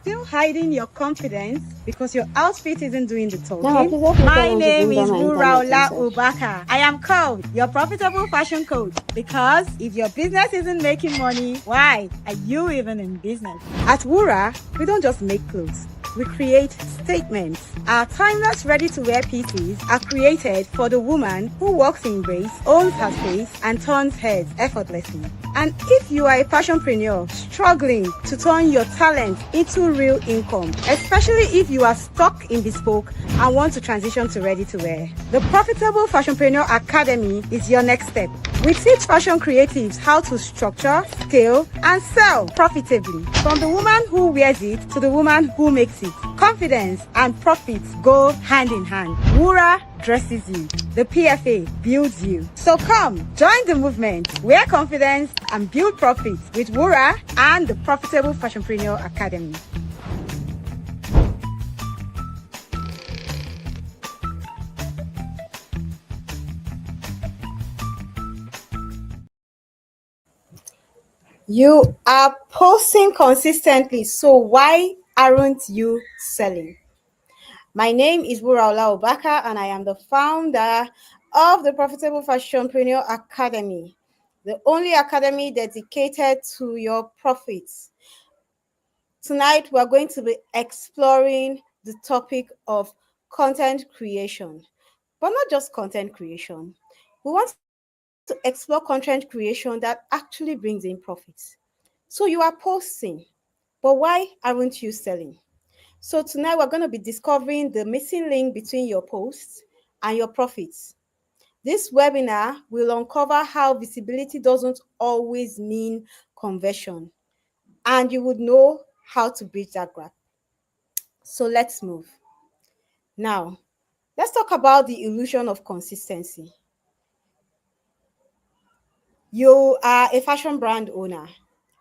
Still hiding your confidence because your outfit isn't doing the talking? My name is Buraula Ubaka. I am called your profitable fashion coach because if your business isn't making money, why are you even in business? At Wura, we don't just make clothes. We create statements. Our timeless ready-to-wear pieces are created for the woman who walks in grace, owns her space, and turns heads effortlessly. And if you are a fashionpreneur struggling to turn your talent into real income, especially if you are stuck in bespoke and want to transition to ready-to-wear, the Profitable Fashionpreneur Academy is your next step. We teach fashion creatives how to structure, scale, and sell profitably. From the woman who wears it to the woman who makes it. Confidence and profits go hand in hand. Wura dresses you. The PFA builds you. So come, join the movement. Wear confidence and build profits with Wura and the Profitable Fashionpreneur Academy. You are posting consistently, so why aren't you selling? My name is Buraula Obaka, and I am the founder of the Profitable Fashionpreneur Academy, the only academy dedicated to your profits. Tonight, we're going to be exploring the topic of content creation, but not just content creation. We want to explore content creation that actually brings in profits. So you are posting, but why aren't you selling? So tonight we're going to be discovering the missing link between your posts and your profits. This webinar will uncover how visibility doesn't always mean conversion, and you would know how to bridge that gap. So let's move. Now, let's talk about the illusion of consistency. You are a fashion brand owner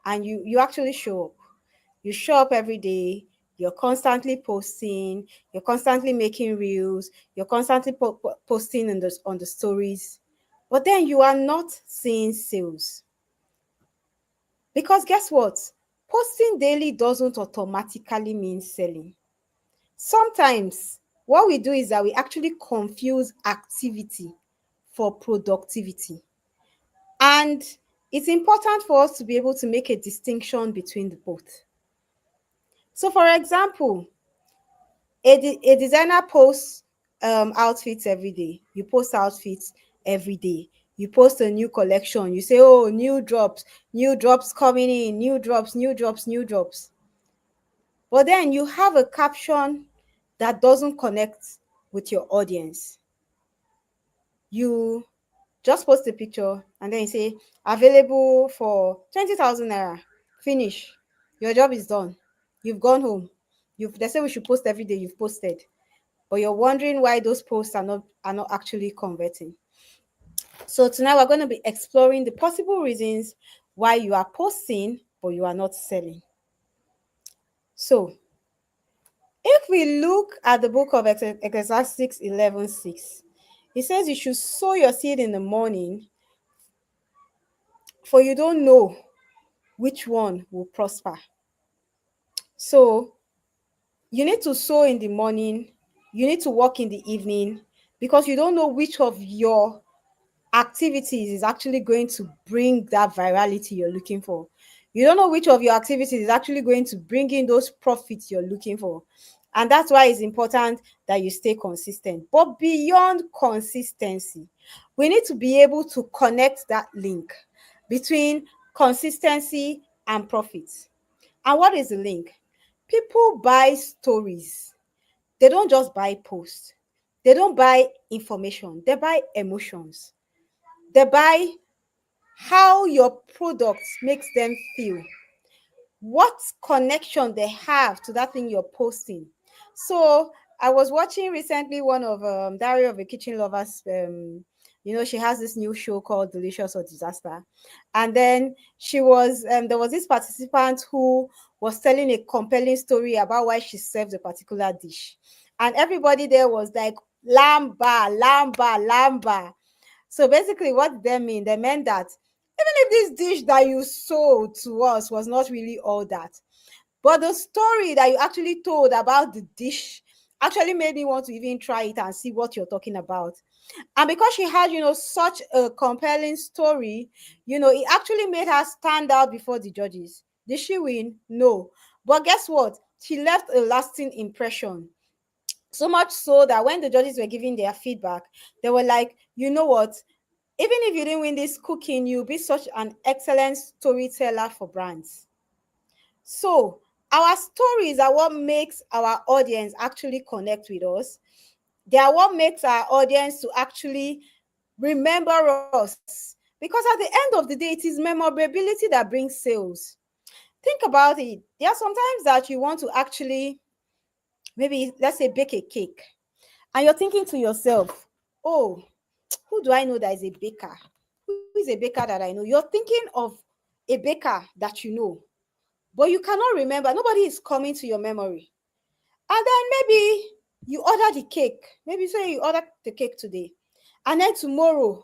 and you actually show up. You show up every day, you're constantly posting, you're constantly making reels, you're constantly posting on the stories, but then you are not seeing sales. Because guess what? Posting daily doesn't automatically mean selling. Sometimes what we do is that we actually confuse activity for productivity. And it's important for us to be able to make a distinction between the both. So for example, a designer posts outfits every day. You post outfits every day. You post a new collection. You say, oh, new drops coming in, new drops, new drops, new drops. But then you have a caption that doesn't connect with your audience. You just post a picture and then you say, available for 20,000 naira. Finish. Your job is done. You've gone home. They say we should post every day. You've posted. But you're wondering why those posts are not actually converting. So tonight we're going to be exploring the possible reasons why you are posting but you are not selling. So if we look at the book of Ecclesiastes 11:6, it says you should sow your seed in the morning, for you don't know which one will prosper. So you need to sow in the morning, you need to work in the evening, because you don't know which of your activities is actually going to bring that virality you're looking for. You don't know which of your activities is actually going to bring in those profits you're looking for. And that's why it's important that you stay consistent. But beyond consistency, we need to be able to connect that link between consistency and profits. And what is the link? People buy stories. They don't just buy posts. They don't buy information. They buy emotions. They buy how your product makes them feel, what connection they have to that thing you're posting. So I was watching recently one of Diary of a Kitchen Lover's she has this new show called Delicious or Disaster. And then there was this participant who was telling a compelling story about why she served a particular dish. And everybody there was like, lamba, lamba, lamba. So basically what did they mean? They meant that even if this dish that you sold to us was not really all that, But the story that you actually told about the dish actually made me want to even try it and see what you're talking about. And because she had, such a compelling story, it actually made her stand out before the judges. Did she win? No. But guess what? She left a lasting impression. So much so that when the judges were giving their feedback, they were like, you know what? Even if you didn't win this cooking, you'll be such an excellent storyteller for brands. So our stories are what makes our audience actually connect with us. They are what makes our audience to actually remember us. Because at the end of the day, it is memorability that brings sales. Think about it. There are sometimes that you want to actually, maybe, let's say, bake a cake. And you're thinking to yourself, oh, who do I know that is a baker? Who is a baker that I know? You're thinking of a baker that you know, but you cannot remember. Nobody is coming to your memory. And then maybe you order the cake. Maybe say you order the cake today. And then tomorrow,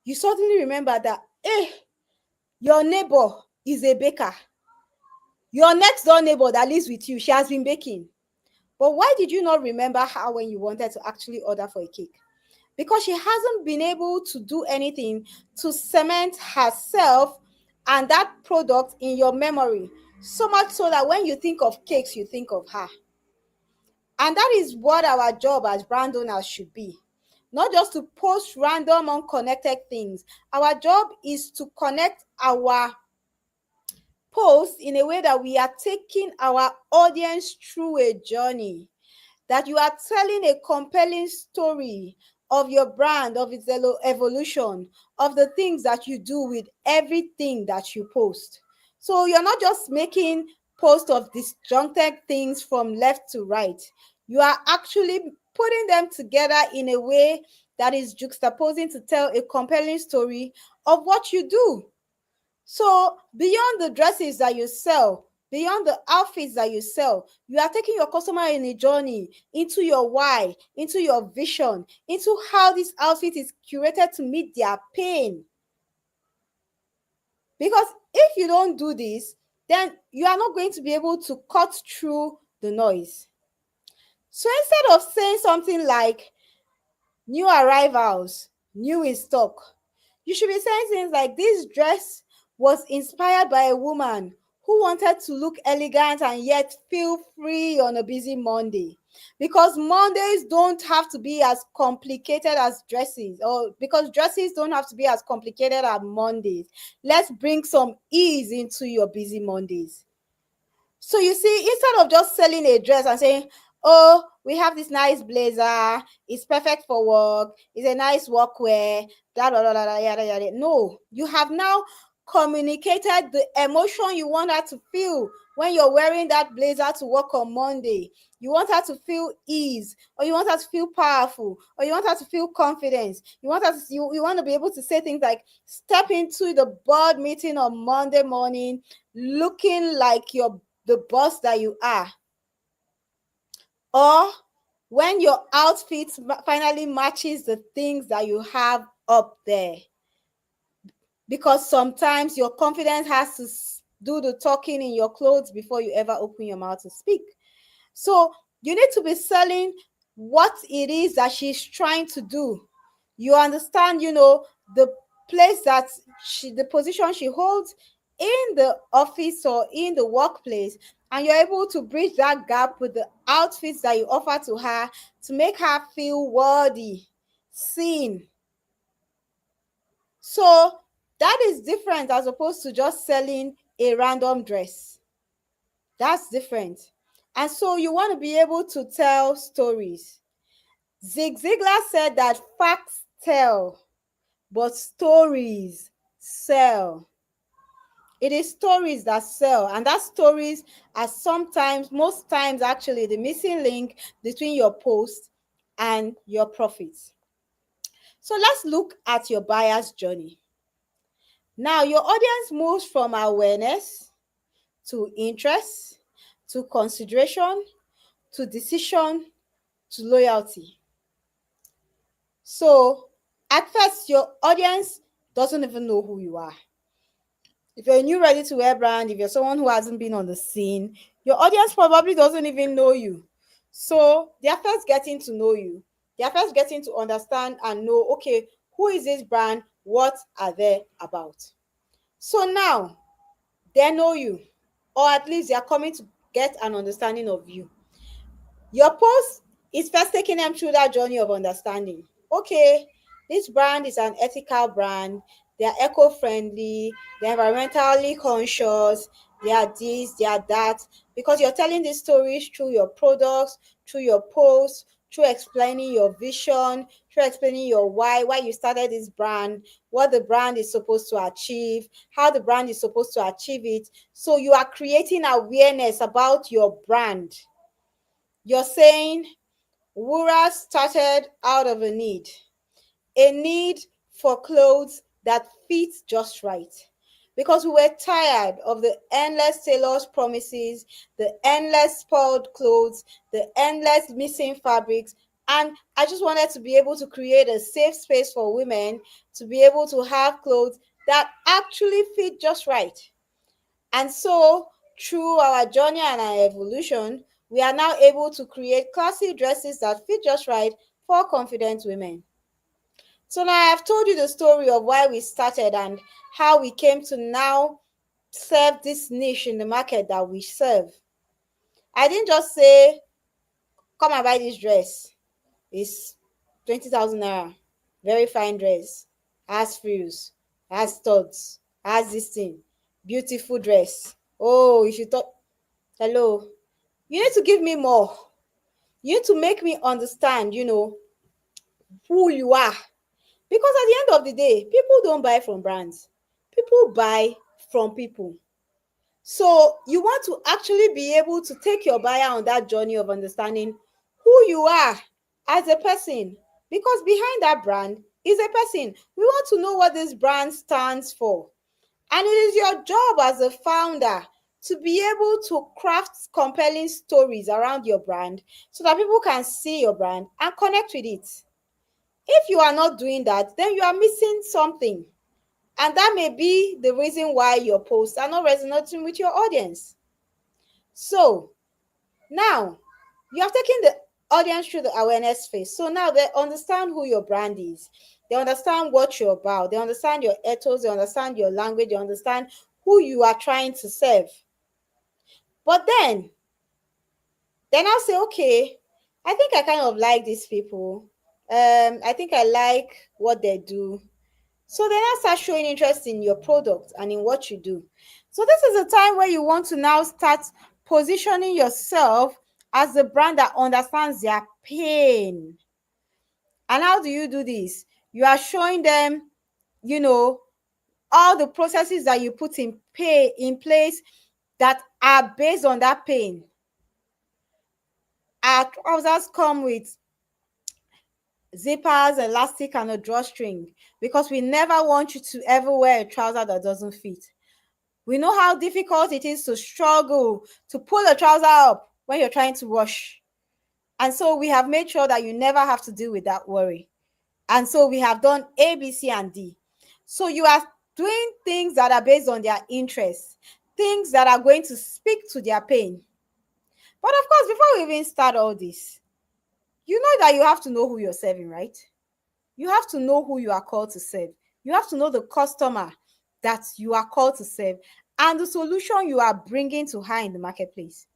you suddenly remember that, your neighbor is a baker. Your next door neighbor that lives with you, she has been baking. But why did you not remember her when you wanted to actually order for a cake? Because she hasn't been able to do anything to cement herself and that product in your memory. So much so that when you think of cakes, you think of her. And that is what our job as brand owners should be. Not just to post random, unconnected things. Our job is to connect our posts in a way that we are taking our audience through a journey, that you are telling a compelling story of your brand, of its evolution, of the things that you do with everything that you post. So you're not just making posts of disjuncted things from left to right. You are actually putting them together in a way that is juxtaposing to tell a compelling story of what you do. So beyond the dresses that you sell, beyond the outfits that you sell, you are taking your customer in a journey into your why, into your vision, into how this outfit is curated to meet their pain. Because if you don't do this, then you are not going to be able to cut through the noise. So instead of saying something like new arrivals, new in stock, you should be saying things like, this dress was inspired by a woman who wanted to look elegant and yet feel free on a busy Monday. Because Mondays don't have to be as complicated as dresses, or because dresses don't have to be as complicated as Mondays. Let's bring some ease into your busy Mondays. So you see, instead of just selling a dress and saying, oh, we have this nice blazer, it's perfect for work, it's a nice workwear, blah, blah, blah, blah, yada, yada. No, you have now communicated the emotion you want her to feel when you're wearing that blazer to work on Monday. You want her to feel ease, or you want her to feel powerful, or you want her to feel confidence. You want her to, you want to be able to say things like, step into the board meeting on Monday morning looking like the boss that you are. Or when your outfit finally matches the things that you have up there. Because sometimes your confidence has to do the talking in your clothes before you ever open your mouth to speak. So you need to be selling what it is that she's trying to do. You understand, the place that the position she holds in the office or in the workplace, and you're able to bridge that gap with the outfits that you offer to her to make her feel worthy, seen. So that is different as opposed to just selling a random dress. That's different. And so you want to be able to tell stories. Zig Ziglar said that facts tell, but stories sell. It is stories that sell, and that stories are most times actually, the missing link between your post and your profits. So let's look at your buyer's journey. Now, your audience moves from awareness to interest, to consideration, to decision, to loyalty. So at first, your audience doesn't even know who you are. If you're a new ready-to-wear brand, if you're someone who hasn't been on the scene, Your audience probably doesn't even know you. So they are first getting to know you. They are first getting to understand and know, okay, who is this brand? What are they about? So now they know you, or at least they are coming to get an understanding of you. Your post is first taking them through that journey of understanding. Okay, this brand is an ethical brand. They are eco-friendly. They're environmentally conscious. They are this, they are that. Because you're telling these stories through your products, through your posts, through explaining your vision, through explaining your why you started this brand, what the brand is supposed to achieve, how the brand is supposed to achieve it. So you are creating awareness about your brand. You're saying Wura started out of a need for clothes that fit just right. Because we were tired of the endless tailor's promises, the endless spoiled clothes, the endless missing fabrics. And I just wanted to be able to create a safe space for women to be able to have clothes that actually fit just right. And so, through our journey and our evolution, we are now able to create classy dresses that fit just right for confident women. So now I have told you the story of why we started and how we came to now serve this niche in the market that we serve. I didn't just say, come and buy this dress. It's 20,000 naira. Very fine dress. Has frills, has studs, has this thing. Beautiful dress. Oh, you should talk. Hello. You need to give me more. You need to make me understand, who you are. Because at the end of the day, people don't buy from brands. People buy from people. So you want to actually be able to take your buyer on that journey of understanding who you are as a person. Because behind that brand is a person. We want to know what this brand stands for. And it is your job as a founder to be able to craft compelling stories around your brand so that people can see your brand and connect with it. If you are not doing that, then you are missing something. And that may be the reason why your posts are not resonating with your audience. So now you have taken the audience through the awareness phase. So now they understand who your brand is. They understand what you're about. They understand your ethos. They understand your language. They understand who you are trying to serve. But then I'll say, okay, I think I kind of like these people. I think I like what they do. So then I start showing interest in your product and in what you do. So this is a time where you want to now start positioning yourself as the brand that understands their pain. And how do you do this? You are showing them, all the processes that you put in place that are based on that pain. Our trousers come with zippers, elastic, and a drawstring because we never want you to ever wear a trouser that doesn't fit. We know how difficult it is to struggle to pull a trouser up when you're trying to wash. And so we have made sure that you never have to deal with that worry. And so we have done A, B, C, and D. So you are doing things that are based on their interests, things that are going to speak to their pain. But of course, before we even start all this, you know that you have to know who you're serving, right? You have to know who you are called to serve. You have to know the customer that you are called to serve and the solution you are bringing to her in the marketplace.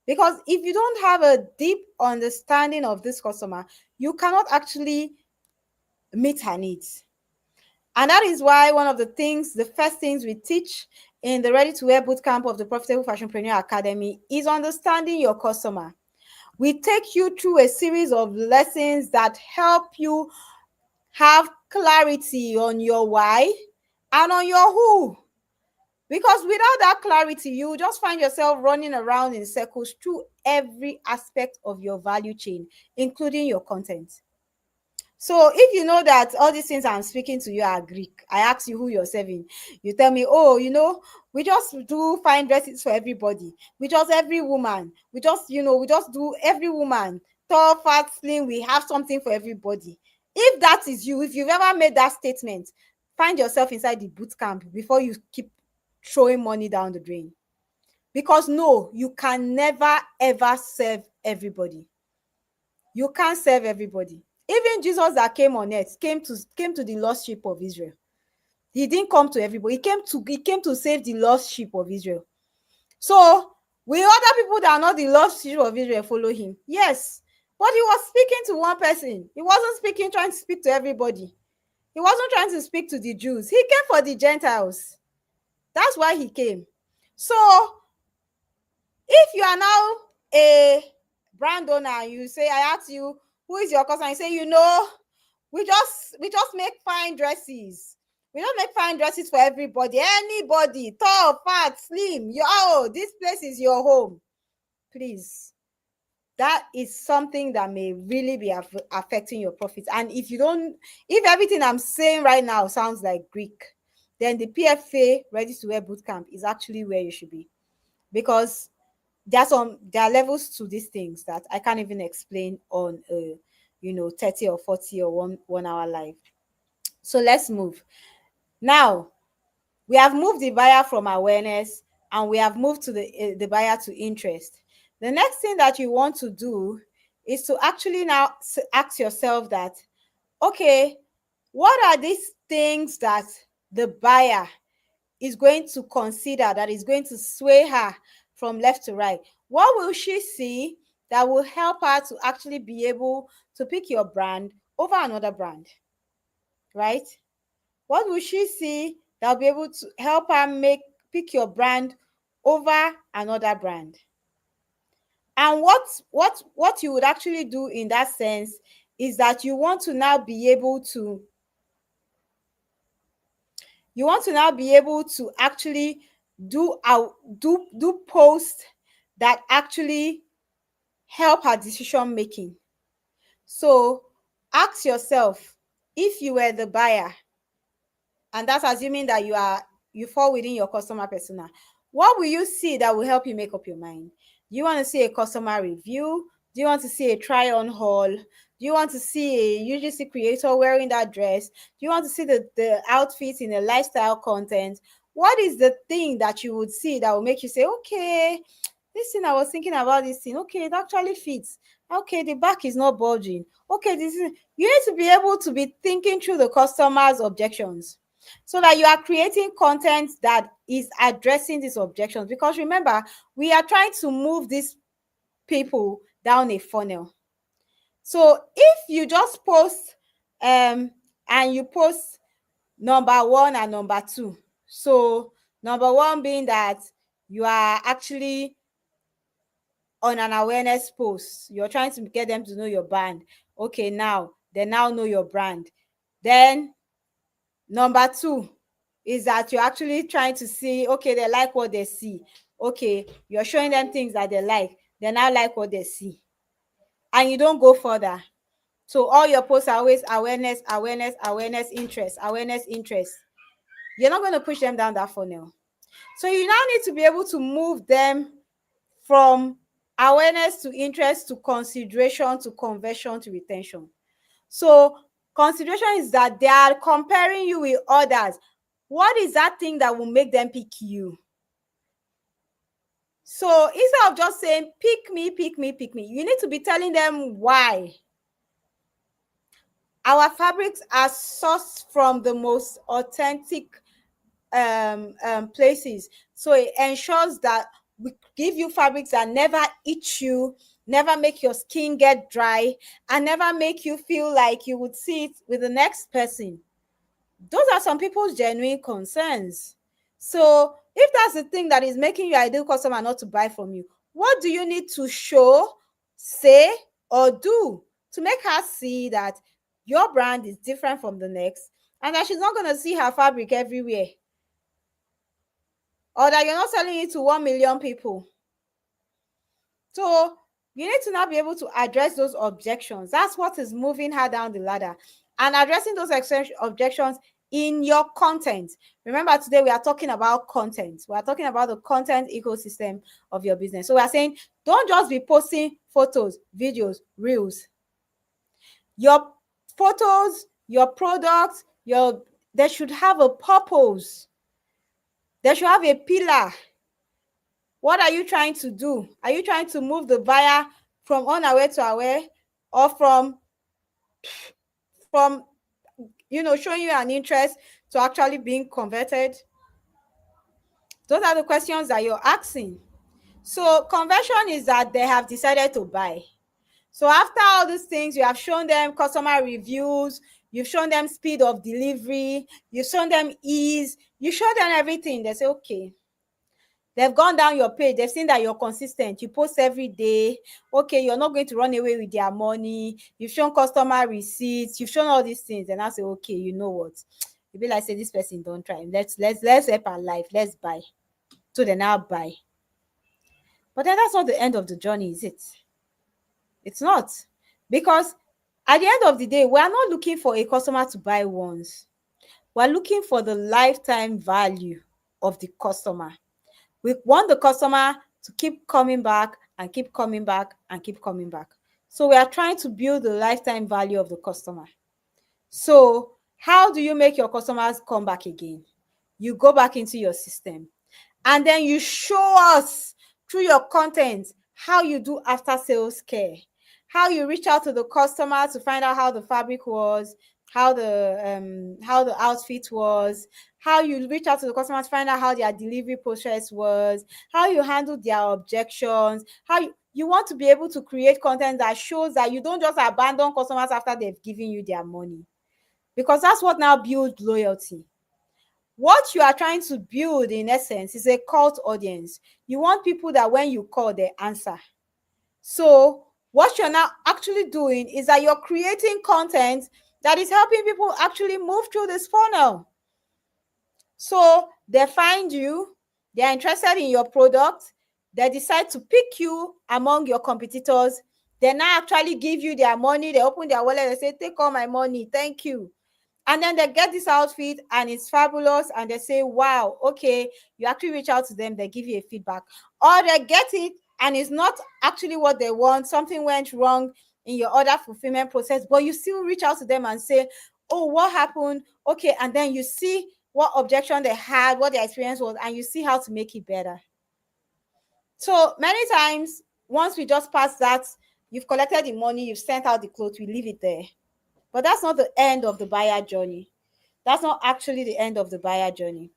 Because if you don't have a deep understanding of this customer, you cannot actually meet her needs. And that is why one of the first things we teach in the Ready to Wear Bootcamp of the Profitable Fashionpreneur Academy is understanding your customer. We take you through a series of lessons that help you have clarity on your why and on your who. Because without that clarity, you will just find yourself running around in circles through every aspect of your value chain, including your content. So if you know that all these things I'm speaking to you are Greek, I ask you who you're serving. You tell me, oh, we just do fine dresses for everybody. We just every woman. We just do every woman. Tall, fat, slim, we have something for everybody. If that is you, if you've ever made that statement, find yourself inside the boot camp before you keep throwing money down the drain. Because no, you can never ever serve everybody. You can't serve everybody. Even Jesus that came on earth came to the lost sheep of Israel. He didn't come to everybody. He came to save the lost sheep of Israel. So will other people that are not the lost sheep of Israel follow him? Yes. But he was speaking to one person. He wasn't trying to speak to everybody. He wasn't trying to speak to the Jews. He came for the Gentiles. That's why he came. So if you are now a brand owner and you say, I ask you, who is your customer? You say, we just make fine dresses. We don't make fine dresses for everybody. Anybody, tall, fat, slim, this place is your home. Please. That is something that may really be affecting your profits. And if everything I'm saying right now sounds like Greek, then the PFA Ready to Wear Bootcamp is actually where you should be. Because there are levels to these things that I can't even explain on 30 or 40 or 1 hour live. So let's move. Now, we have moved the buyer from awareness and we have moved to the buyer to interest. The next thing that you want to do is to actually now ask yourself that, okay, what are these things that the buyer is going to consider that is going to sway her from left to right? What will she see that will help her to actually be able to pick your brand over another brand, right? What will she see that will be able to help her pick your brand over another brand? And what you would actually do in that sense is that you want to now be able to actually do posts that actually help her decision making. So ask yourself, if you were the buyer, and that's assuming that you fall within your customer persona, what will you see that will help you make up your mind? Do you want to see a customer review? Do you want to see a try on haul? Do you want to see a UGC creator wearing that dress? Do you want to see the outfits in a lifestyle content? What is the thing that you would see that will make you say, okay, this thing I was thinking about, this thing, okay, it actually fits. Okay, the back is not bulging. Okay, you need to be able to be thinking through the customer's objections, so that you are creating content that is addressing these objections. Because remember, we are trying to move these people down a funnel. So if you just post and you post number 1 and number 2, so number 1 being that you are actually on an awareness post, you're trying to get them to know your brand. Okay, now they now know your brand. Then number 2 is that you're actually trying to see, okay, they like what they see. Okay, you're showing them things that they now like what they see, and you don't go further. So all your posts are always awareness, interest. You're not going to push them down that funnel. So you now need to be able to move them from awareness to interest to consideration to conversion to retention. So consideration is that they are comparing you with others. What is that thing that will make them pick you? So instead of just saying, pick me, you need to be telling them why. Our fabrics are sourced from the most authentic places. So it ensures that we give you fabrics that never itch you, never make your skin get dry, and never make you feel like you would see it with the next person. Those are some people's genuine concerns. So if that's the thing that is making your ideal customer not to buy from you, what do you need to show, say, or do to make her see that your brand is different from the next, and that she's not going to see her fabric everywhere, or that you're not selling it to 1 million people? So you need to now be able to address those objections. That's what is moving her down the ladder, and addressing those objections in your content. Remember, today we are talking about content. We are talking about the content ecosystem of your business. So we are saying, don't just be posting photos, videos, reels. Your photos, your products, they should have a purpose. They should have a pillar. What are you trying to do? Are you trying to move the buyer from unaware to aware, or from showing you an interest to actually being converted? Those are the questions that you're asking. So conversion is that they have decided to buy. So after all these things, you have shown them customer reviews, you've shown them speed of delivery, you've shown them ease, you show them everything. They say, okay. They've gone down your page. They've seen that you're consistent. You post every day. Okay, you're not going to run away with their money. You've shown customer receipts. You've shown all these things. And I say, okay, you know what? You be like, say, this person don't try. Let's help our life. Let's buy. So they now buy. But then that's not the end of the journey, is it? It's not. Because at the end of the day, we are not looking for a customer to buy once. We're looking for the lifetime value of the customer. We want the customer to keep coming back and keep coming back and keep coming back. So we are trying to build the lifetime value of the customer. So how do you make your customers come back again? You go back into your system, and then you show us through your content how you do after sales care, how you reach out to the customer to find out how the fabric was, how the outfit was, how you reach out to the customer to find out how their delivery process was, how you handle their objections, how you want to be able to create content that shows that you don't just abandon customers after they've given you their money, because that's what now builds loyalty. What you are trying to build, in essence, is a cult audience. You want people that when you call, they answer. So what you're now actually doing is that you're creating content that is helping people actually move through this funnel. So they find you, they're interested in your product, they decide to pick you among your competitors, they now actually give you their money, they open their wallet, they say, take all my money, thank you. And then they get this outfit and it's fabulous, and they say, wow, okay, you actually reach out to them, they give you a feedback. Or they get it and it's not actually what they want, something went wrong in your order fulfillment process, but you still reach out to them and say, oh, what happened? Okay, and then you see what objection they had, what their experience was, and you see how to make it better. So many times, once we just pass that, you've collected the money, you've sent out the clothes, we leave it there. But that's not the end of the buyer journey. That's not actually the end of the buyer journey.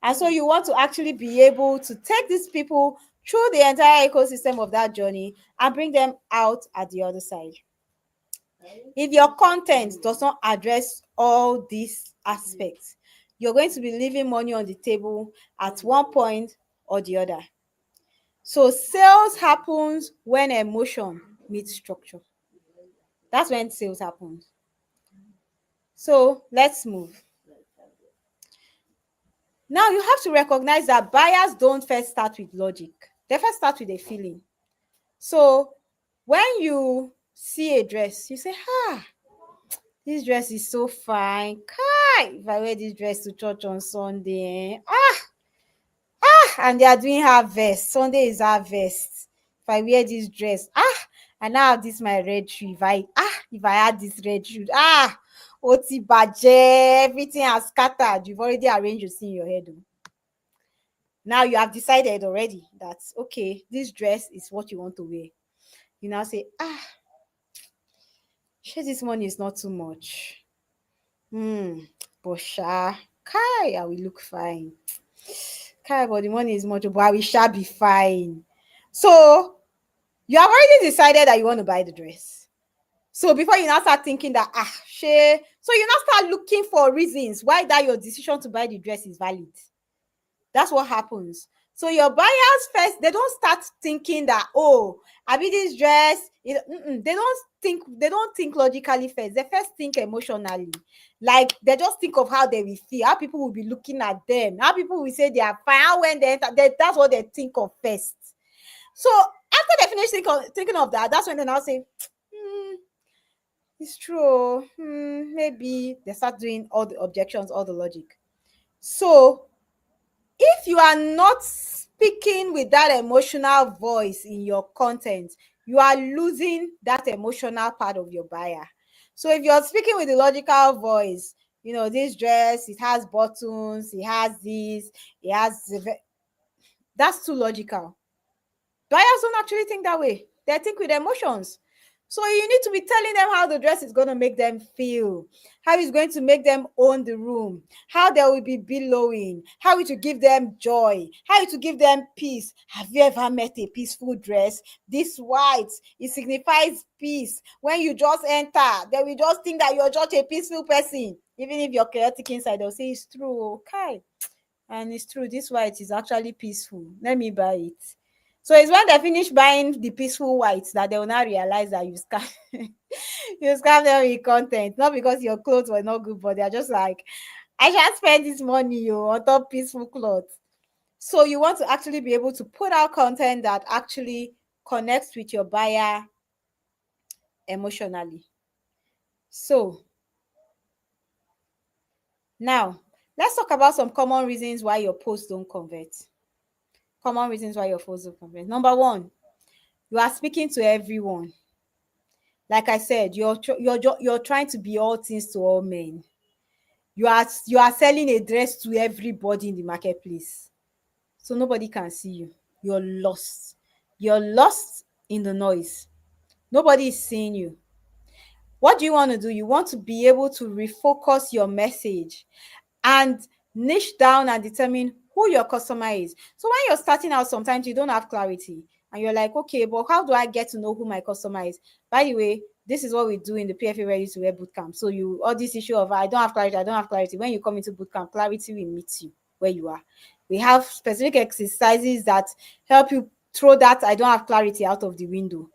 And so you want to actually be able to take these people through the entire ecosystem of that journey and bring them out at the other side. If your content does not address all these aspects, you're going to be leaving money on the table at one point or the other. So sales happens when emotion meets structure. That's when sales happens. So let's move. Now you have to recognize that buyers don't first start with logic. They first start with a feeling. So when you see a dress, you say, this dress is so fine. Kai, if I wear this dress to church on Sunday, and they are doing harvest. Sunday is harvest. If I wear this dress, and now this my red shoe. If I had this red shoe, oti baje, everything has scattered. You've already arranged your thing in your head. Now you have decided already that, okay, this dress is what you want to wear. You now say, sure, this money is not too much. But Kai, I will look fine. Kai, but the money is much, but I will shall be fine. So you have already decided that you want to buy the dress. So before you now start thinking that, so you now start looking for reasons why that your decision to buy the dress is valid. That's what happens. So your buyers first, they don't start thinking that, I mean this dress. They don't think logically first. They first think emotionally. Like they just think of how they will feel, how people will be looking at them, how people will say they are fine, how when they enter, that's what they think of first. So after they finish thinking of that, that's when they now say, it's true. Maybe they start doing all the objections, all the logic. So if you are not speaking with that emotional voice in your content, you are losing that emotional part of your buyer. So if you're speaking with the logical voice, this dress, it has buttons, it has this, it has that's too logical. Buyers don't actually think that way. They think with emotions. So you need to be telling them how the dress is going to make them feel, how it's going to make them own the room, how they will be billowing, how it will give them joy, how it will give them peace. Have you ever met a peaceful dress? This white, it signifies peace. When you just enter, they will just think that you're just a peaceful person. Even if you're chaotic inside, they'll say it's true. Okay. And it's true, this white is actually peaceful. Let me buy it. So it's when they finish buying the peaceful whites that they will now realize that you scam you scam them with content. Not because your clothes were not good, but they're just like, I shan't spend this money on top peaceful clothes. So you want to actually be able to put out content that actually connects with your buyer emotionally. So now let's talk about some common reasons why your posts don't convert. Common reasons why your posts don't convert. Number one, you are speaking to everyone. Like I said, you're trying to be all things to all men. You are selling a dress to everybody in the marketplace, so nobody can see you. You're lost. You're lost in the noise. Nobody is seeing you. What do you want to do? You want to be able to refocus your message and niche down and determine who your customer is. So when you're starting out, sometimes you don't have clarity and you're like, okay, but how do I get to know who my customer is? By the way, this is what we do in the PFA Ready to Wear bootcamp. So all this issue of I don't have clarity. When you come into bootcamp, clarity will meet you where you are. We have specific exercises that help you throw that I don't have clarity out of the window.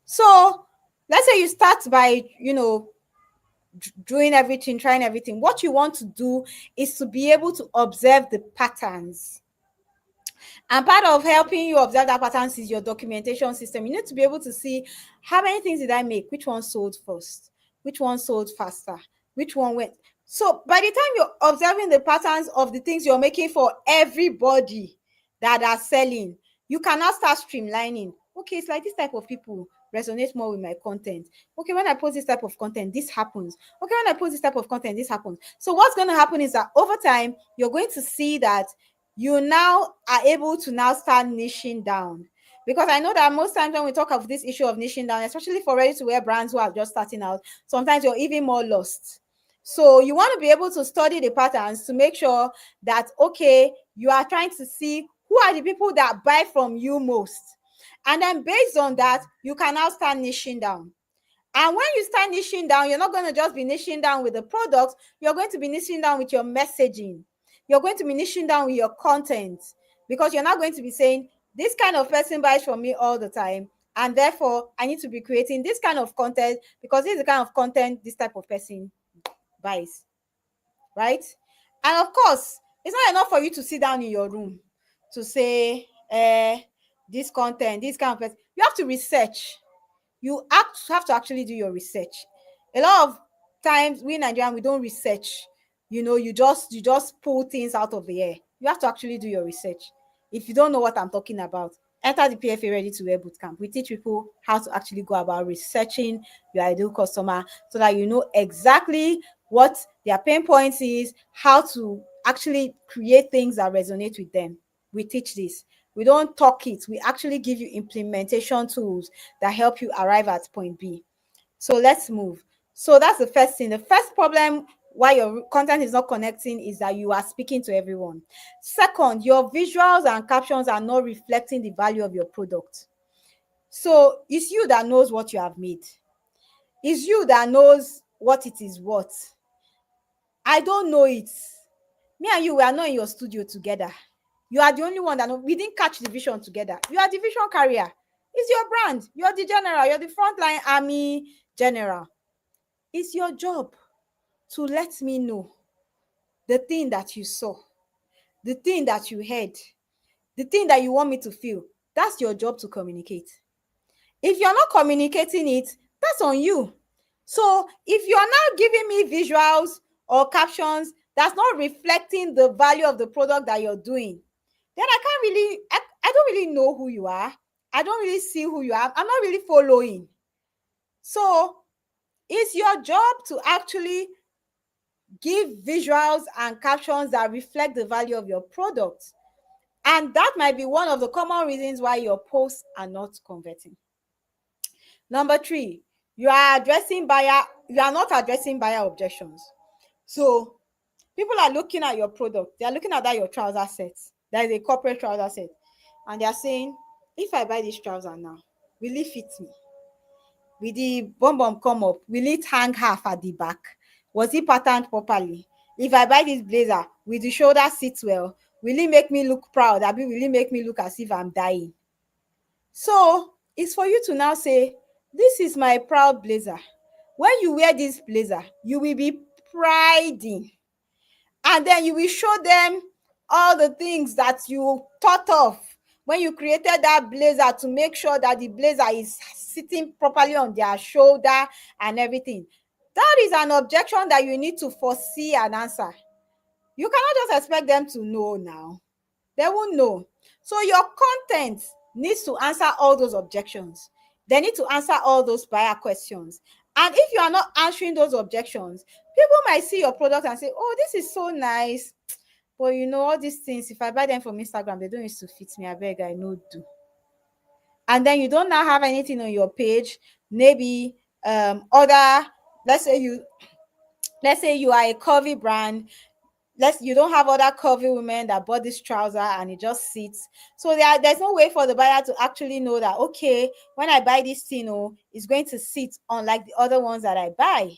So let's say you start by, doing everything, trying everything. What you want to do is to be able to observe the patterns. And part of helping you observe that patterns is your documentation system. You need to be able to see how many things did I make, which one sold first, which one sold faster, which one went. So by the time you're observing the patterns of the things you're making for everybody that are selling, you cannot start streamlining. Okay, it's like this type of people resonate more with my content. Okay, when I post this type of content, this happens. Okay, when I post this type of content, this happens. So what's going to happen is that over time, you're going to see that you now are able to now start niching down. Because I know that most times when we talk of this issue of niching down, especially for ready-to-wear brands who are just starting out, sometimes you're even more lost. So you want to be able to study the patterns to make sure that, okay, you are trying to see who are the people that buy from you most. And then based on that, you can now start niching down. And when you start niching down, you're not going to just be niching down with the products, you're going to be niching down with your messaging. You're going to be niching down with your content, because you're not going to be saying, this kind of person buys from me all the time, and therefore I need to be creating this kind of content because this is the kind of content this type of person buys, right? And of course, it's not enough for you to sit down in your room to say, this content, this kind of person. You have to research. You have to actually do your research. A lot of times we Nigerians, we don't research. You just pull things out of the air. You have to actually do your research. If you don't know what I'm talking about, enter the PFA Ready to Wear bootcamp. We teach people how to actually go about researching your ideal customer so that you know exactly what their pain points is, how to actually create things that resonate with them. We teach this. We don't talk it. We actually give you implementation tools that help you arrive at point B. So let's move. So that's the first thing. The first problem why your content is not connecting is that you are speaking to everyone. Second, your visuals and captions are not reflecting the value of your product. So it's you that knows what you have made. It's you that knows what it is worth. I don't know it. Me and you, we are not in your studio together. You are the only one that we didn't catch the vision together. You are the vision carrier. It's your brand. You're the general. You're the frontline army general. It's your job to let me know the thing that you saw, the thing that you heard, the thing that you want me to feel. That's your job to communicate. If you're not communicating it, that's on you. So if you're now giving me visuals or captions that's not reflecting the value of the product that you're doing, then I don't really know who you are. I don't really see who you are. I'm not really following. So it's your job to actually give visuals and captions that reflect the value of your product. And that might be one of the common reasons why your posts are not converting. Number 3, you are not addressing buyer objections. So people are looking at your product, they are looking at that your trouser set, that is a corporate trouser set, and they are saying, if I buy this trouser now, will it fit me? Will the bum come up? Will it hang half at the back? Was it patterned properly? If I buy this blazer, will the shoulder sit well? Will it make me look proud? Will it make me look as if I'm dying? So it's for you to now say, this is my proud blazer. When you wear this blazer, you will be priding. And then you will show them all the things that you thought of when you created that blazer to make sure that the blazer is sitting properly on their shoulder and everything. That is an objection that you need to foresee and answer. You cannot just expect them to know now. They won't know. So your content needs to answer all those objections. They need to answer all those buyer questions. And if you are not answering those objections, people might see your product and say, oh, this is so nice. But all these things, if I buy them from Instagram, they don't used to fit me. I beg, I know do. And then you don't now have anything on your page. Maybe let's say you are a curvy brand. You don't have other curvy women that bought this trouser and it just sits. So there's no way for the buyer to actually know that, okay, when I buy this thing, it's going to sit unlike the other ones that I buy.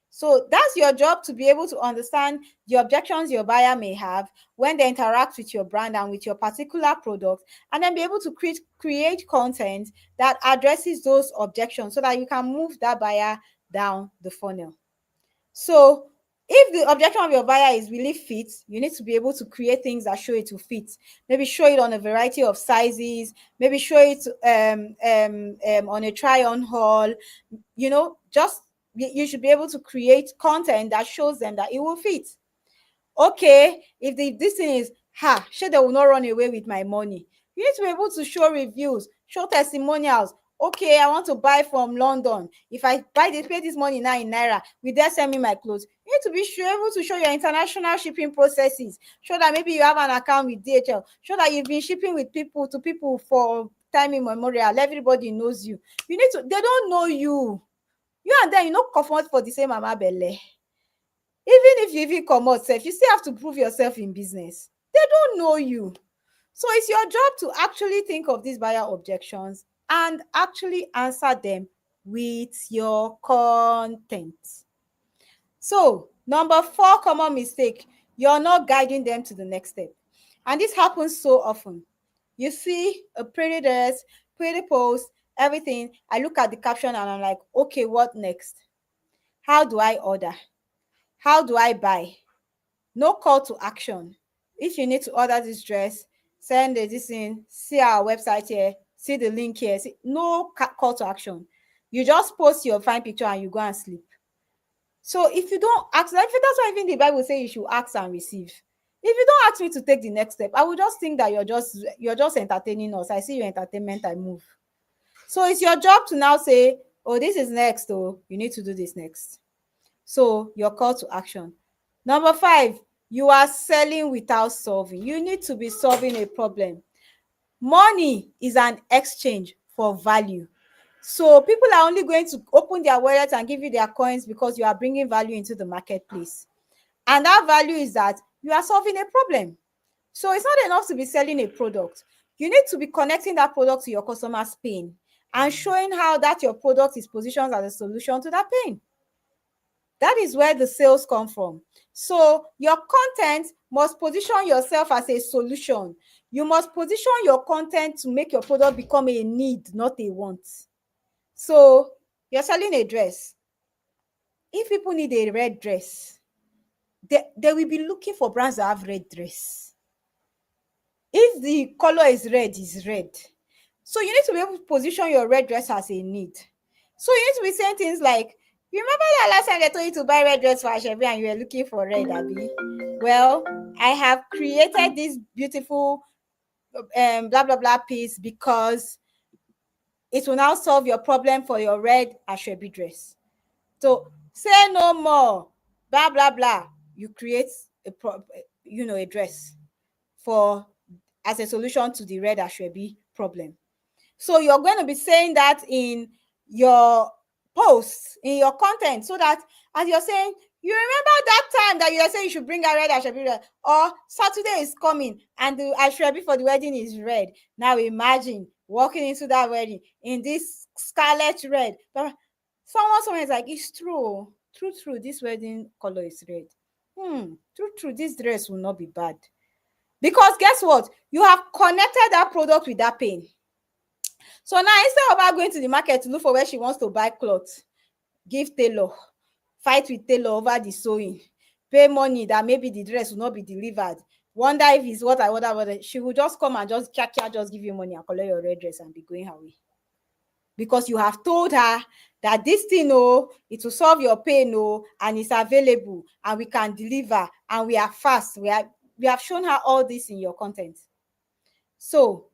So that's your job, to be able to understand the objections your buyer may have when they interact with your brand and with your particular product, and then be able to create content that addresses those objections so that you can move that buyer down the funnel. So if the objection of your buyer is really fit, you need to be able to create things that show it to fit. Maybe show it on a variety of sizes, maybe show it on a try-on haul. You should be able to create content that shows them that it will fit. Okay, if this thing is sure they will not run away with my money, you need to be able to show reviews, show testimonials. Okay, I want to buy from London. If I pay this money now in naira, will they send me my clothes? You need to be able to show your international shipping processes. Show that maybe you have an account with DHL. Show that you've been shipping with people for time immemorial. Everybody knows you. They don't know you. You and them, comfort for the same mama belle. Even if you even comot sef, you still have to prove yourself in business. They don't know you. So it's your job to actually think of these buyer objections and actually answer them with your content. So number 4 common mistake, you're not guiding them to the next step. And this happens so often. You see a pretty dress, pretty post, everything. I look at the caption and I'm like, okay, what next? How do I order? How do I buy? No call to action. If you need to order this dress, send this in, see our website here, see the link here. No call to action. You just post your fine picture and you go and sleep. So if you don't ask, that's why even the Bible says you should ask and receive. If you don't ask me to take the next step, I will just think that you're just entertaining us. I see your entertainment, I move. So it's your job to now say, oh, this is next, oh, you need to do this next. So your call to action. Number 5, you are selling without solving. You need to be solving a problem. Money is an exchange for value. So people are only going to open their wallet and give you their coins because you are bringing value into the marketplace. And that value is that you are solving a problem. So it's not enough to be selling a product. You need to be connecting that product to your customer's pain and showing how that your product is positioned as a solution to that pain. That is where the sales come from. So your content must position yourself as a solution. You must position your content to make your product become a need, not a want. So you're selling a dress. If people need a red dress, they will be looking for brands that have red dress. If the color is red, it's red. So you need to be able to position your red dress as a need. So you need to be saying things like, you remember that last time they told you to buy red dress for Ashebi and you were looking for red, Abi? Well, I have created this beautiful blah, blah, blah piece because it will now solve your problem for your red Ashebi dress. So say no more, blah, blah, blah. You create a dress for as a solution to the red ashwebi problem. So you're going to be saying that in your posts, in your content, so that as you're saying, you remember that time that you were saying you should bring a red ashwebi, or Saturday is coming and the ashwebi for the wedding is red. Now imagine walking into that wedding in this scarlet red. Someone is like, it's true, this wedding color is red. True, this dress will not be bad. Because guess what? You have connected that product with that pain. So now, instead of her going to the market to look for where she wants to buy clothes, give tailor, fight with tailor over the sewing, pay money that maybe the dress will not be delivered, wonder if it's what I ordered, she will just come and just give you money and collect your red dress and be going her way. Because you have told her that this thing, it will solve your pain, and it's available, and we can deliver, and we are fast. We have shown her all this in your content. So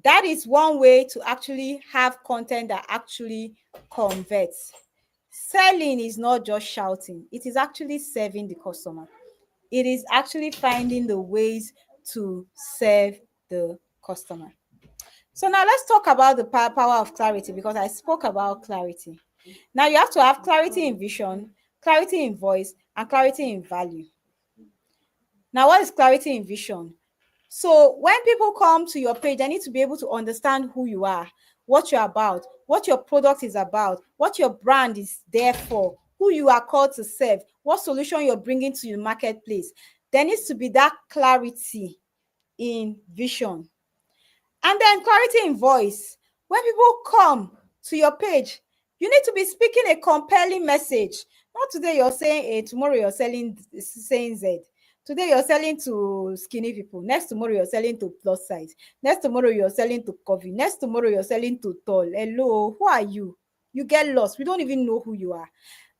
that is one way to actually have content that actually converts. Selling is not just shouting. It is actually serving the customer. It is actually finding the ways to serve the customer. So now let's talk about the power of clarity, because I spoke about clarity. Now you have to have clarity in vision, clarity in voice, and clarity in value. Now, what is clarity in vision? So when people come to your page, they need to be able to understand who you are, what you're about, what your product is about, what your brand is there for, who you are called to serve, what solution you're bringing to the marketplace. There needs to be that clarity in vision. And then clarity in voice. When people come to your page, you need to be speaking a compelling message. Not today you're saying A, tomorrow you're saying Z. Today you're selling to skinny people. Next tomorrow you're selling to plus size. Next tomorrow you're selling to coffee. Next tomorrow you're selling to tall. Hello, who are you? You get lost. We don't even know who you are.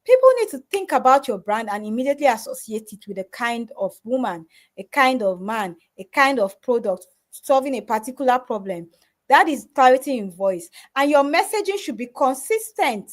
People need to think about your brand and immediately associate it with a kind of woman, a kind of man, a kind of product solving a particular problem. That is clarity in voice. And your messaging should be consistent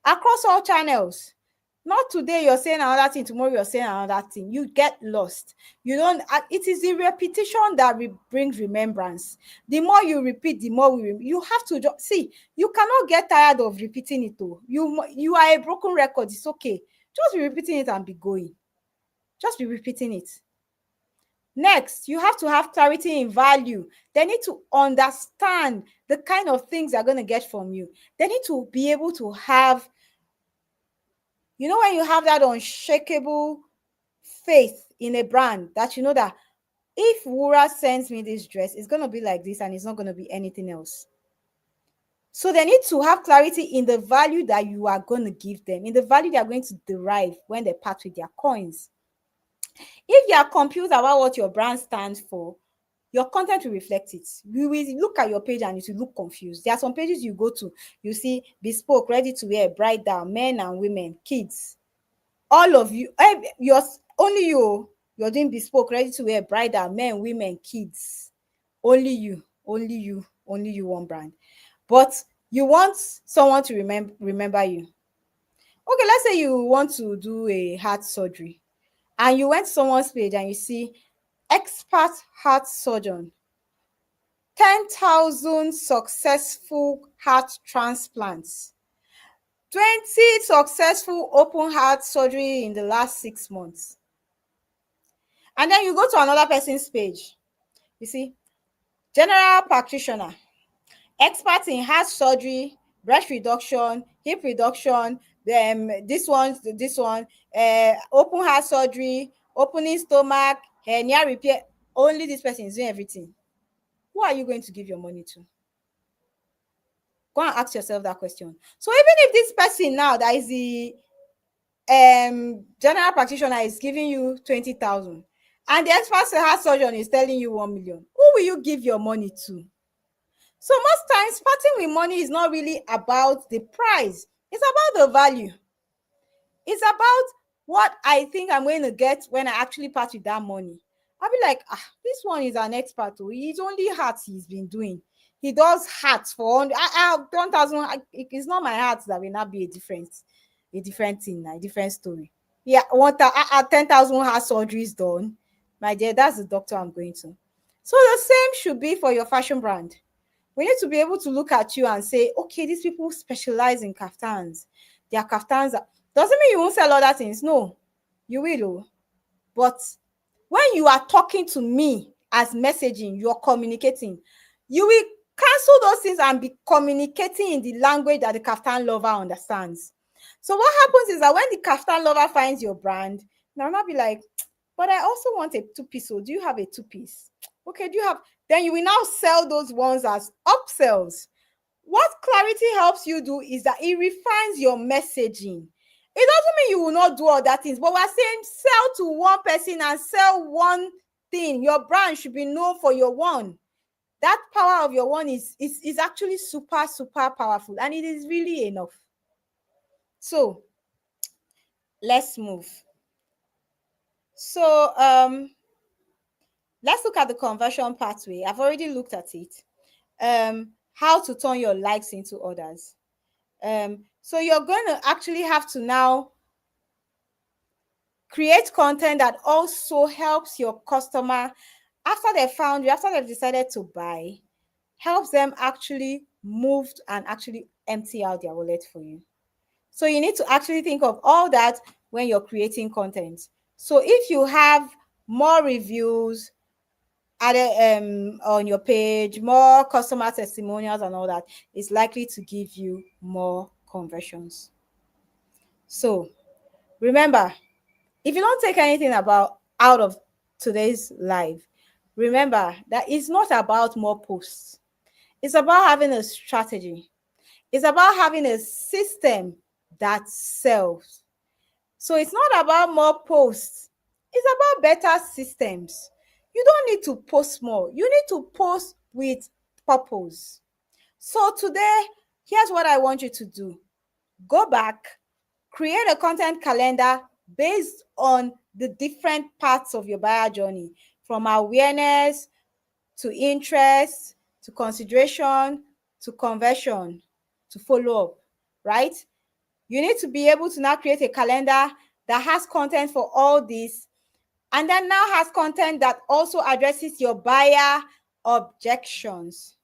across all channels. Not today you're saying another thing, tomorrow you're saying another thing. You get lost. You don't. It is the repetition that brings remembrance. The more you repeat, the more you have to see. You cannot get tired of repeating it. You are a broken record. It's okay. Just be repeating it and be going. Just be repeating it. Next, you have to have clarity in value. They need to understand the kind of things they're going to get from you. They need to be able to have, when you have that unshakable faith in a brand, that you know that if Wura sends me this dress, it's going to be like this and it's not going to be anything else. So they need to have clarity in the value that you are going to give them, in the value they are going to derive when they part with their coins. If you are confused about what your brand stands for, your content will reflect it. You will look at your page and it will look confused. There are some pages you go to, you see bespoke, ready to wear, bridal, men and women, kids. All of you, only you're doing bespoke, ready to wear, bridal, men, women, kids. Only you, one brand. But you want someone to remember you. Okay, let's say you want to do a heart surgery and you went to someone's page and you see expert heart surgeon, 10,000 successful heart transplants, 20 successful open heart surgery in the last 6 months. And then you go to another person's page, you see general practitioner, expert in heart surgery, breast reduction, hip reduction, this one, open heart surgery, opening stomach, hernia repair. Only this person is doing everything. Who are you going to give your money to? Go and ask yourself that question. So even if this person now that is the general practitioner is giving you 20,000 and the expert heart surgeon is telling you 1 million, who will you give your money to? So most times parting with money is not really about the price. It's about the value. It's about what I think I'm going to get when I actually part with that money. I'll be like, this one is an expert. He's only hats he's been doing. He does hats for 1,000. It's not my hats that will not be a different thing, a different story. Yeah, 10,000 heart surgeries done. My dear, that's the doctor I'm going to. So the same should be for your fashion brand. We need to be able to look at you and say, okay, these people specialize in kaftans. Their kaftans doesn't mean you won't sell other things. No, you will. But when you are talking to me as messaging, you're communicating, you will cancel those things and be communicating in the language that the kaftan lover understands. So what happens is that when the kaftan lover finds your brand, now not be like, but I also want a two-piece. So do you have a two-piece? Okay, do you have? Then you will now sell those ones as upsells. What clarity helps you do is that it refines your messaging. It doesn't mean you will not do other things, but we're saying sell to one person and sell one thing. Your brand should be known for your one. That power of your one is actually super, super powerful, and it is really enough. So let's move. So let's look at the conversion pathway. I've already looked at it. How to turn your likes into orders. So you're going to actually have to now create content that also helps your customer after they've found you, after they've decided to buy, helps them actually move and actually empty out their wallet for you. So you need to actually think of all that when you're creating content. So if you have more reviews added on your page, more customer testimonials and all that, it's likely to give you more conversions. So remember, if you don't take anything out of today's live, remember that it's not about more posts. It's about having a strategy. It's about having a system that sells. So it's not about more posts. It's about better systems. You don't need to post more. You need to post with purpose. So today, here's what I want you to do. Go back, create a content calendar based on the different parts of your buyer journey, from awareness to interest to consideration to conversion to follow up, right? You need to be able to now create a calendar that has content for all this, and then now has content that also addresses your buyer objections.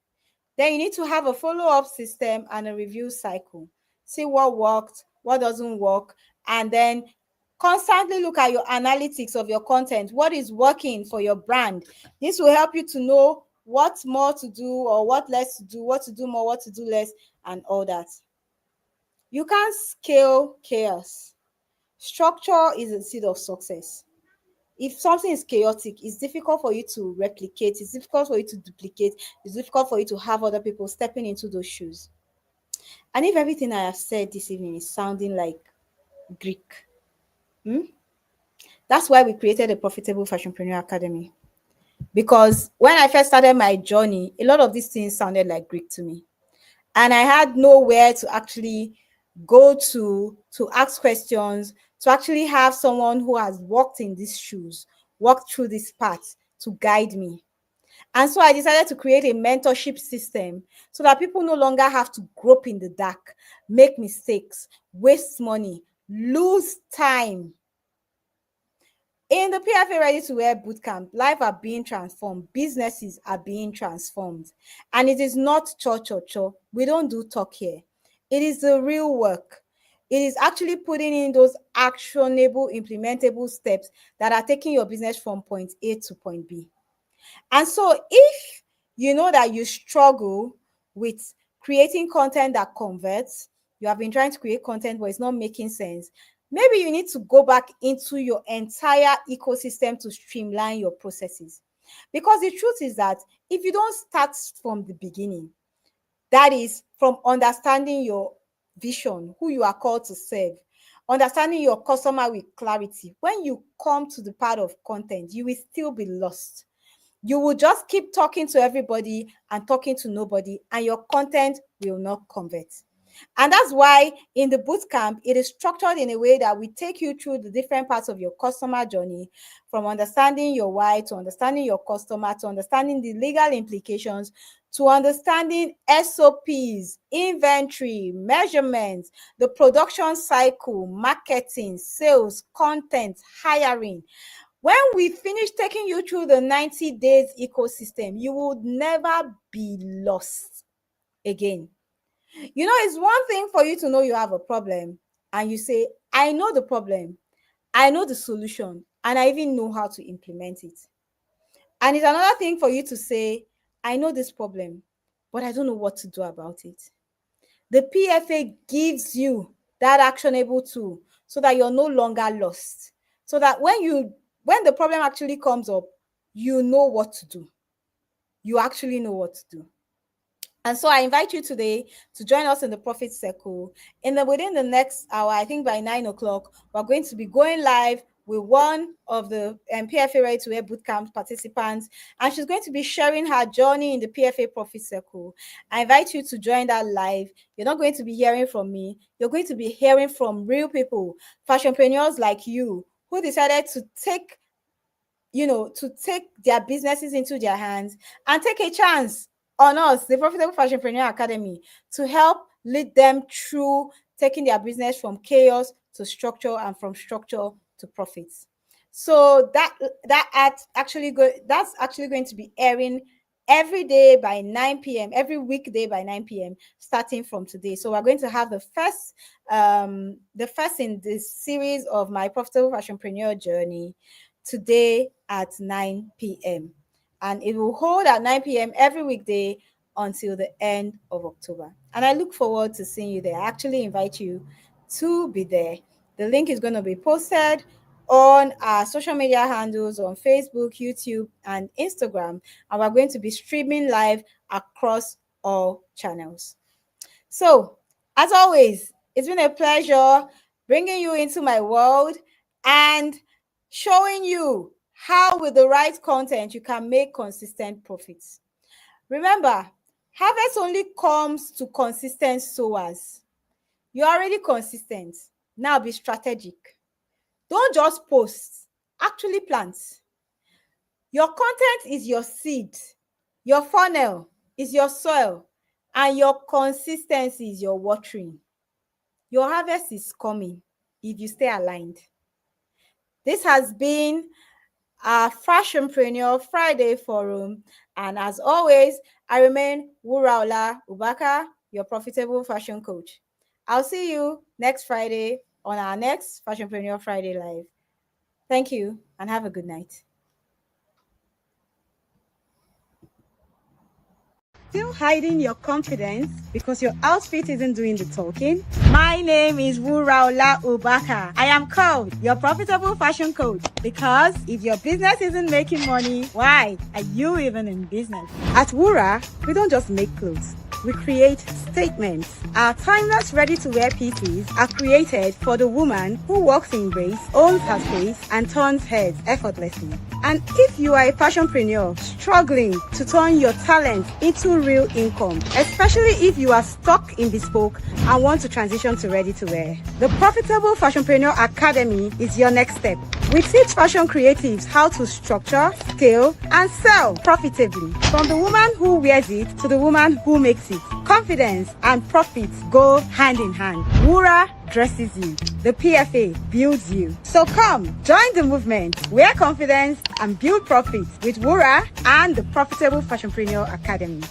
Then you need to have a follow-up system and a review cycle. See what worked, what doesn't work, and then constantly look at your analytics of your content. What is working for your brand? This will help you to know what more to do or what less to do, what to do more, what to do less, and all that. You can't scale chaos. Structure is the seed of success. If something is chaotic, it's difficult for you to replicate, it's difficult for you to duplicate, it's difficult for you to have other people stepping into those shoes. And if everything I have said this evening is sounding like Greek, that's why we created a Profitable Fashionpreneur Academy. Because when I first started my journey, a lot of these things sounded like Greek to me. And I had nowhere to actually go to ask questions, to actually have someone who has walked in these shoes, walked through this path to guide me. And so I decided to create a mentorship system so that people no longer have to grope in the dark, make mistakes, waste money, lose time. In the PFA Ready to Wear Bootcamp, lives are being transformed, businesses are being transformed. And it is not cho. We don't do talk here. It is the real work. It is actually putting in those actionable, implementable steps that are taking your business from point A to point B. And so if you know that you struggle with creating content that converts, you have been trying to create content but it's not making sense, maybe you need to go back into your entire ecosystem to streamline your processes. Because the truth is that if you don't start from the beginning, that is from understanding your vision, who you are called to serve, understanding your customer with clarity, when you come to the part of content, you will still be lost. You will just keep talking to everybody and talking to nobody, and your content will not convert. And that's why in the bootcamp, it is structured in a way that we take you through the different parts of your customer journey, from understanding your why, to understanding your customer, to understanding the legal implications, to understanding SOPs, inventory, measurements, the production cycle, marketing, sales, content, hiring. When we finish taking you through the 90 days ecosystem, you would never be lost again. You know, it's one thing for you to know you have a problem and you say, I know the problem, I know the solution, and I even know how to implement it. And it's another thing for you to say, I know this problem, but I don't know what to do about it. The PFA gives you that actionable tool so that you're no longer lost. So that when the problem actually comes up, you know what to do. You actually know what to do. And so I invite you today to join us in the Profit Circle. Within the next hour, I think by 9 o'clock, we're going to be going live with one of the PFA Ready to Wear Bootcamp participants, and she's going to be sharing her journey in the PFA Profit Circle. I invite you to join that live. You're not going to be hearing from me. You're going to be hearing from real people, fashionpreneurs like you, who decided to take their businesses into their hands and take a chance on us, the Profitable Fashionpreneur Academy, to help lead them through taking their business from chaos to structure and from structure to profits. So that's actually going to be airing every day by 9 p.m., every weekday by 9 p.m., starting from today. So we're going to have the first in this series of my Profitable Fashionpreneur journey today at 9 p.m. And it will hold at 9 p.m. every weekday until the end of October. And I look forward to seeing you there. I actually invite you to be there. The link is going to be posted on our social media handles on Facebook, YouTube, and Instagram. And we're going to be streaming live across all channels. So, as always, it's been a pleasure bringing you into my world and showing you how with the right content you can make consistent profits. Remember, harvest only comes to consistent sowers. You're already consistent. Now be strategic. Don't just post, actually plant. Your content is your seed. Your funnel is your soil. And your consistency is your watering. Your harvest is coming if you stay aligned. This has been our Fashionpreneur Friday Forum. And as always, I remain Wuraola Ubaka, your profitable fashion coach. I'll see you next Friday on our next Fashionpreneur Friday Live. Thank you and have a good night. Still hiding your confidence because your outfit isn't doing the talking? My name is Wuraola Ubaka. I am called your profitable fashion coach because if your business isn't making money, why are you even in business? At Wura, we don't just make clothes. We create statements. Our timeless ready-to-wear pieces are created for the woman who walks in grace, owns her space, and turns heads effortlessly. And if you are a fashionpreneur struggling to turn your talent into real income, especially if you are stuck in bespoke and want to transition to ready-to-wear, the Profitable Fashionpreneur Academy is your next step. We teach fashion creatives how to structure, scale, and sell profitably. From the woman who wears it to the woman who makes it. Confidence and profits go hand in hand. Wura dresses you. The PFA builds you. So come, join the movement. Wear confidence and build profits with Wura and the Profitable Fashionpreneur Academy.